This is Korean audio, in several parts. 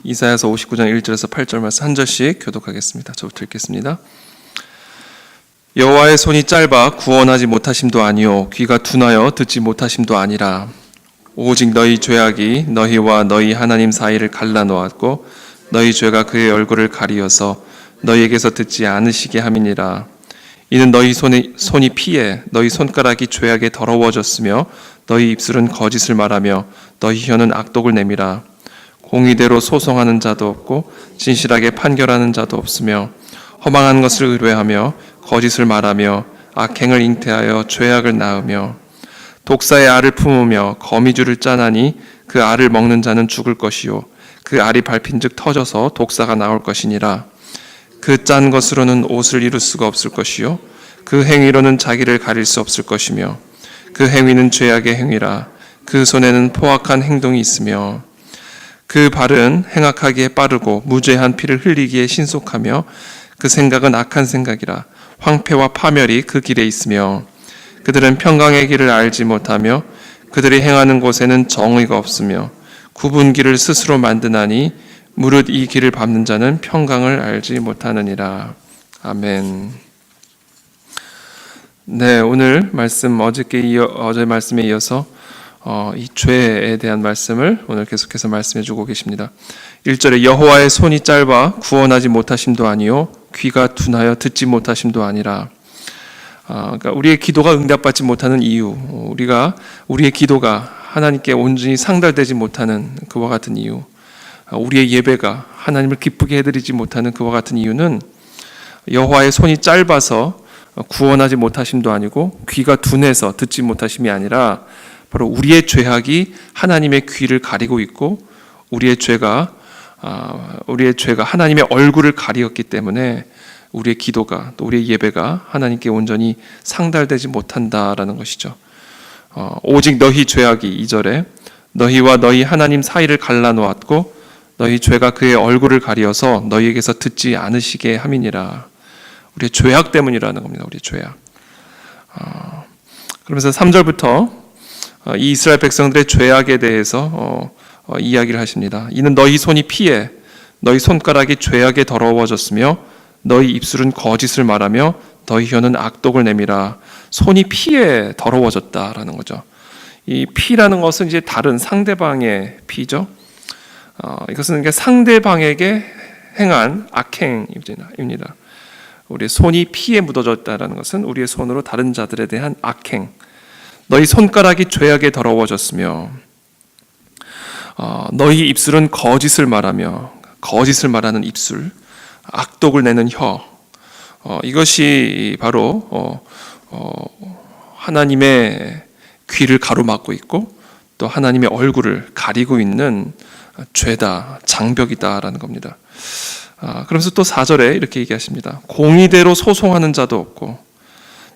이사야서 59장 1절에서 8절 말씀 한 절씩 교독하겠습니다. 저부터 읽겠습니다. 여호와의 손이 짧아 구원하지 못하심도 아니요 귀가 둔하여 듣지 못하심도 아니라 오직 너희 죄악이 너희와 너희 하나님 사이를 갈라놓았고 너희 죄가 그의 얼굴을 가리어서 너희에게서 듣지 않으시게 함이니라. 이는 너희 손이 피해 너희 손가락이 죄악에 더러워졌으며 너희 입술은 거짓을 말하며 너희 혀는 악독을 내밀어 공의대로 소송하는 자도 없고 진실하게 판결하는 자도 없으며 허망한 것을 의뢰하며 거짓을 말하며 악행을 잉태하여 죄악을 낳으며 독사의 알을 품으며 거미줄을 짜나니 그 알을 먹는 자는 죽을 것이요 그 알이 밟힌즉 터져서 독사가 나올 것이니라. 그 짠 것으로는 옷을 이룰 수가 없을 것이요 그 행위로는 자기를 가릴 수 없을 것이며 그 행위는 죄악의 행위라. 그 손에는 포악한 행동이 있으며 그 발은 행악하기에 빠르고 무죄한 피를 흘리기에 신속하며 그 생각은 악한 생각이라. 황폐와 파멸이 그 길에 있으며 그들은 평강의 길을 알지 못하며 그들이 행하는 곳에는 정의가 없으며 굽은 길을 스스로 만드나니 무릇 이 길을 밟는 자는 평강을 알지 못하느니라. 아멘. 네, 오늘 말씀 어제 말씀에 이어서 이 죄에 대한 말씀을 오늘 계속해서 말씀해 주고 계십니다. 1절에 여호와의 손이 짧아 구원하지 못하심도 아니요 귀가 둔하여 듣지 못하심도 아니라. 그러니까 우리의 기도가 응답받지 못하는 이유, 우리의 기도가 하나님께 온전히 상달되지 못하는 그와 같은 이유, 우리의 예배가 하나님을 기쁘게 해드리지 못하는 그와 같은 이유는 여호와의 손이 짧아서 구원하지 못하심도 아니고 귀가 둔해서 듣지 못하심이 아니라 바로 우리의 죄악이 하나님의 귀를 가리고 있고 우리의 죄가 하나님의 얼굴을 가리었기 때문에 우리의 기도가 또 우리의 예배가 하나님께 온전히 상달되지 못한다라는 것이죠. 오직 너희 죄악이 2절에 너희와 너희 하나님 사이를 갈라놓았고 너희 죄가 그의 얼굴을 가리어서 너희에게서 듣지 않으시게 함이니라. 우리의 죄악 때문이라는 겁니다. 우리의 죄악. 그러면서 3절부터 이 이스라엘 백성들의 죄악에 대해서 이야기를 하십니다. 이는 너희 손이 피해 너희 손가락이 죄악에 더러워졌으며 너희 입술은 거짓을 말하며 너희 혀는 악독을 내밀어 손이 피에 더러워졌다라는 거죠. 이 피라는 것은 이제 다른 상대방의 피죠. 이것은 상대방에게 행한 악행입니다. 우리의 손이 피에 묻어졌다라는 것은 우리의 손으로 다른 자들에 대한 악행. 너희 손가락이 죄악에 더러워졌으며 너희 입술은 거짓을 말하며 거짓을 말하는 입술, 악독을 내는 혀. 이것이 바로 하나님의 귀를 가로막고 있고 또 하나님의 얼굴을 가리고 있는 죄다, 장벽이다라는 겁니다. 그러면서 또 4절에 이렇게 얘기하십니다. 공의대로 소송하는 자도 없고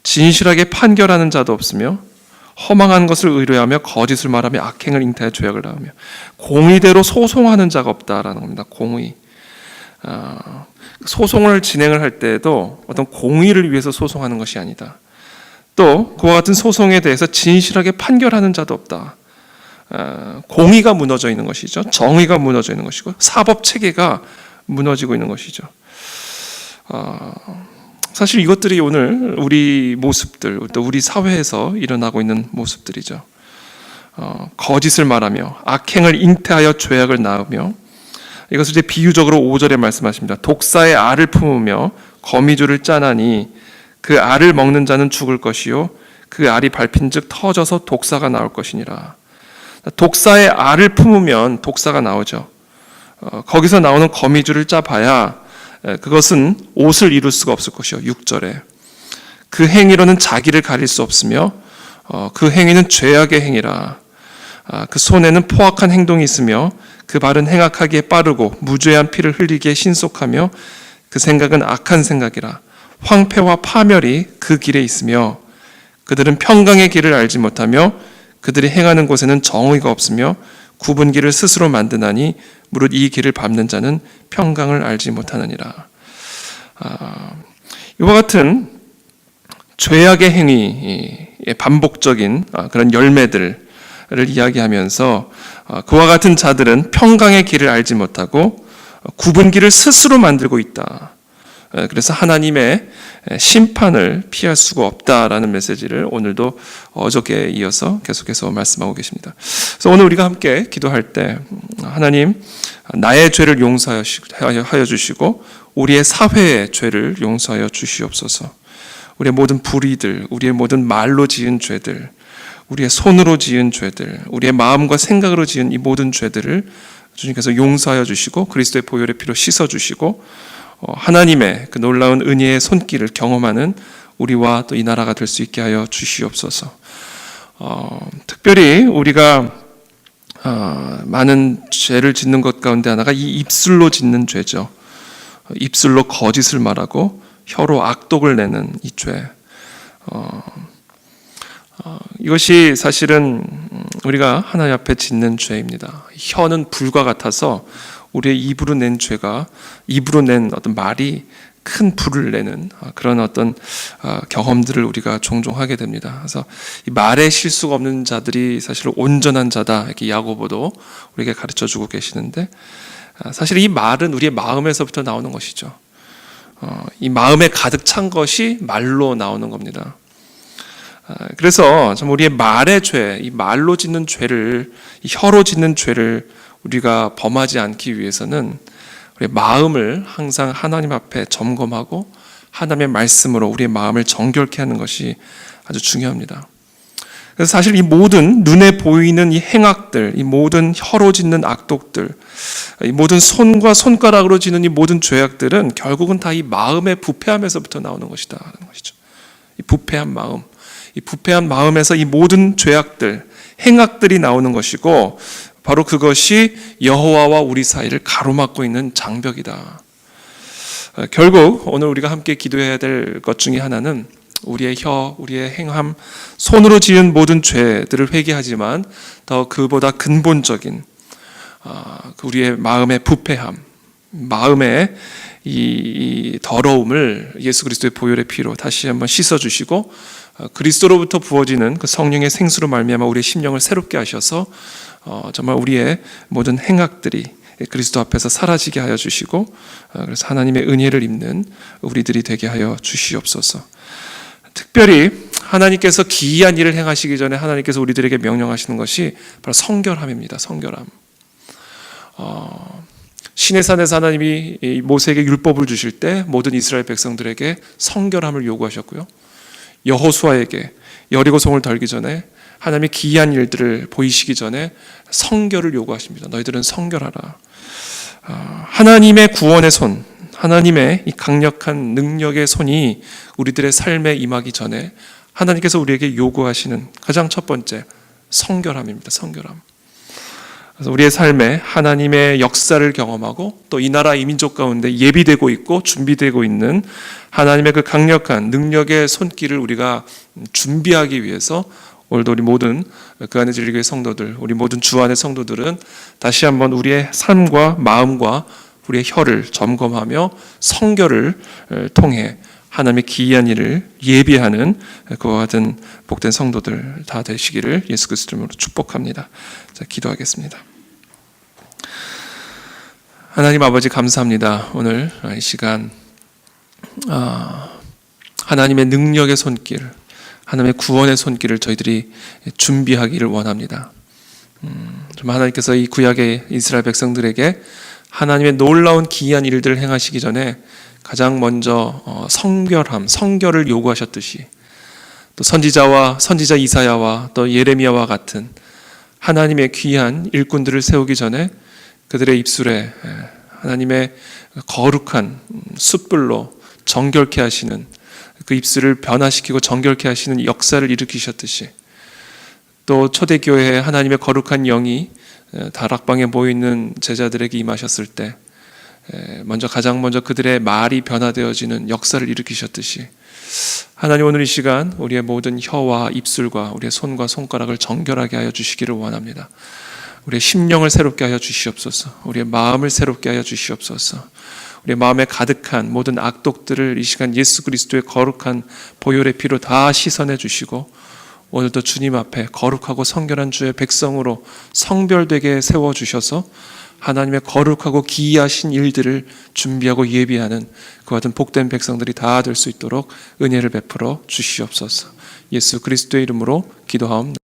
진실하게 판결하는 자도 없으며 허망한 것을 의뢰하며 거짓을 말하며 악행을 잉태하여 죄악을 낳으며 공의대로 소송하는 자가 없다라는 겁니다. 공의. 소송을 진행을 할 때에도 어떤 공의를 위해서 소송하는 것이 아니다. 또 그와 같은 소송에 대해서 진실하게 판결하는 자도 없다. 공의가 무너져 있는 것이죠. 정의가 무너져 있는 것이고 사법 체계가 무너지고 있는 것이죠. 사실 이것들이 오늘 우리 모습들, 또 우리 사회에서 일어나고 있는 모습들이죠. 거짓을 말하며 악행을 잉태하여 죄악을 낳으며 이것을 이제 비유적으로 5절에 말씀하십니다. 독사의 알을 품으며 거미줄을 짜나니 그 알을 먹는 자는 죽을 것이요 그 알이 밟힌즉 터져서 독사가 나올 것이니라. 독사의 알을 품으면 독사가 나오죠. 거기서 나오는 거미줄을 짜봐야 그것은 옷을 이룰 수가 없을 것이요. 6절에 그 행위로는 자기를 가릴 수 없으며 그 행위는 죄악의 행위라. 그 손에는 포악한 행동이 있으며 그 발은 행악하기에 빠르고 무죄한 피를 흘리기에 신속하며 그 생각은 악한 생각이라. 황폐와 파멸이 그 길에 있으며 그들은 평강의 길을 알지 못하며 그들이 행하는 곳에는 정의가 없으며 굽은 길을 스스로 만드나니 무릇 이 길을 밟는 자는 평강을 알지 못하느니라. 이와 같은 죄악의 행위의 반복적인 그런 열매들, 이야기하면서 그와 같은 자들은 평강의 길을 알지 못하고 굽은 길을 스스로 만들고 있다. 그래서 하나님의 심판을 피할 수가 없다라는 메시지를 오늘도 어저께 이어서 계속해서 말씀하고 계십니다. 그래서 오늘 우리가 함께 기도할 때 하나님 나의 죄를 용서하여 주시고 우리의 사회의 죄를 용서하여 주시옵소서. 우리의 모든 불의들, 우리의 모든 말로 지은 죄들, 우리의 손으로 지은 죄들, 우리의 마음과 생각으로 지은 이 모든 죄들을 주님께서 용서하여 주시고 그리스도의 보혈의 피로 씻어 주시고 하나님의 그 놀라운 은혜의 손길을 경험하는 우리와 또 이 나라가 될 수 있게 하여 주시옵소서. 특별히 우리가 많은 죄를 짓는 것 가운데 하나가 이 입술로 짓는 죄죠. 입술로 거짓을 말하고 혀로 악독을 내는 이 죄. 이것이 사실은 우리가 하나님 앞에 짓는 죄입니다. 혀는 불과 같아서 우리의 입으로 낸 죄가, 입으로 낸 어떤 말이 큰 불을 내는 그런 어떤 경험들을 우리가 종종 하게 됩니다. 그래서 이 말에 실수가 없는 자들이 사실 온전한 자다, 이렇게 야고보도 우리에게 가르쳐 주고 계시는데, 사실 이 말은 우리의 마음에서부터 나오는 것이죠. 이 마음에 가득 찬 것이 말로 나오는 겁니다. 그래서 좀 우리의 말의 죄, 이 말로 짓는 죄를, 이 혀로 짓는 죄를 우리가 범하지 않기 위해서는 우리의 마음을 항상 하나님 앞에 점검하고 하나님의 말씀으로 우리의 마음을 정결케 하는 것이 아주 중요합니다. 그래서 사실 이 모든 눈에 보이는 이 행악들, 이 모든 혀로 짓는 악독들, 이 모든 손과 손가락으로 짓는 이 모든 죄악들은 결국은 다 이 마음의 부패함에서부터 나오는 것이다 하는 것이죠. 이 부패한 마음, 이 부패한 마음에서 이 모든 죄악들, 행악들이 나오는 것이고 바로 그것이 여호와와 우리 사이를 가로막고 있는 장벽이다. 결국 오늘 우리가 함께 기도해야 될 것 중에 하나는 우리의 혀, 우리의 행함, 손으로 지은 모든 죄들을 회개하지만 더 그보다 근본적인 우리의 마음의 부패함, 마음의 이 더러움을 예수 그리스도의 보혈의 피로 다시 한번 씻어주시고 그리스도로부터 부어지는 그 성령의 생수로 말미암아 우리의 심령을 새롭게 하셔서 정말 우리의 모든 행악들이 그리스도 앞에서 사라지게 하여 주시고 그래서 하나님의 은혜를 입는 우리들이 되게 하여 주시옵소서. 특별히 하나님께서 기이한 일을 행하시기 전에 하나님께서 우리들에게 명령하시는 것이 바로 성결함입니다. 성결함. 시내산에서 하나님이 모세에게 율법을 주실 때 모든 이스라엘 백성들에게 성결함을 요구하셨고요. 여호수아에게 여리고성을 덜기 전에 하나님의 기이한 일들을 보이시기 전에 성결을 요구하십니다. 너희들은 성결하라. 하나님의 구원의 손, 하나님의 이 강력한 능력의 손이 우리들의 삶에 임하기 전에 하나님께서 우리에게 요구하시는 가장 첫 번째 성결함입니다. 성결함. 그래서 우리의 삶에 하나님의 역사를 경험하고 또 이 나라 이 민족 가운데 예비되고 있고 준비되고 있는 하나님의 그 강력한 능력의 손길을 우리가 준비하기 위해서 오늘도 우리 모든 그 안에 진리교회 성도들, 우리 모든 주 안의 성도들은 다시 한번 우리의 삶과 마음과 우리의 혀를 점검하며 성결을 통해 하나님의 기이한 일을 예비하는 그와 같은 복된 성도들 다 되시기를 예수 그리스도 이름으로 축복합니다. 자, 기도하겠습니다. 하나님 아버지 감사합니다. 오늘 이 시간 하나님의 능력의 손길, 하나님의 구원의 손길을 저희들이 준비하기를 원합니다. 정말 하나님께서 이 구약의 이스라엘 백성들에게 하나님의 놀라운 기이한 일들을 행하시기 전에 가장 먼저 성결함, 성결을 요구하셨듯이 또 선지자 이사야와 또 예레미야와 같은 하나님의 귀한 일꾼들을 세우기 전에 그들의 입술에 하나님의 거룩한 숯불로 정결케 하시는 그 입술을 변화시키고 정결케 하시는 역사를 일으키셨듯이 또 초대교회에 하나님의 거룩한 영이 다락방에 모여있는 제자들에게 임하셨을 때 가장 먼저 그들의 말이 변화되어지는 역사를 일으키셨듯이 하나님 오늘 이 시간 우리의 모든 혀와 입술과 우리의 손과 손가락을 정결하게 하여 주시기를 원합니다. 우리의 심령을 새롭게 하여 주시옵소서. 우리의 마음을 새롭게 하여 주시옵소서. 우리의 마음에 가득한 모든 악독들을 이 시간 예수 그리스도의 거룩한 보혈의 피로 다 씻어내 주시고 오늘도 주님 앞에 거룩하고 성결한 주의 백성으로 성별되게 세워주셔서 하나님의 거룩하고 기이하신 일들을 준비하고 예비하는 그와 같은 복된 백성들이 다 될 수 있도록 은혜를 베풀어 주시옵소서. 예수 그리스도의 이름으로 기도하옵나이다.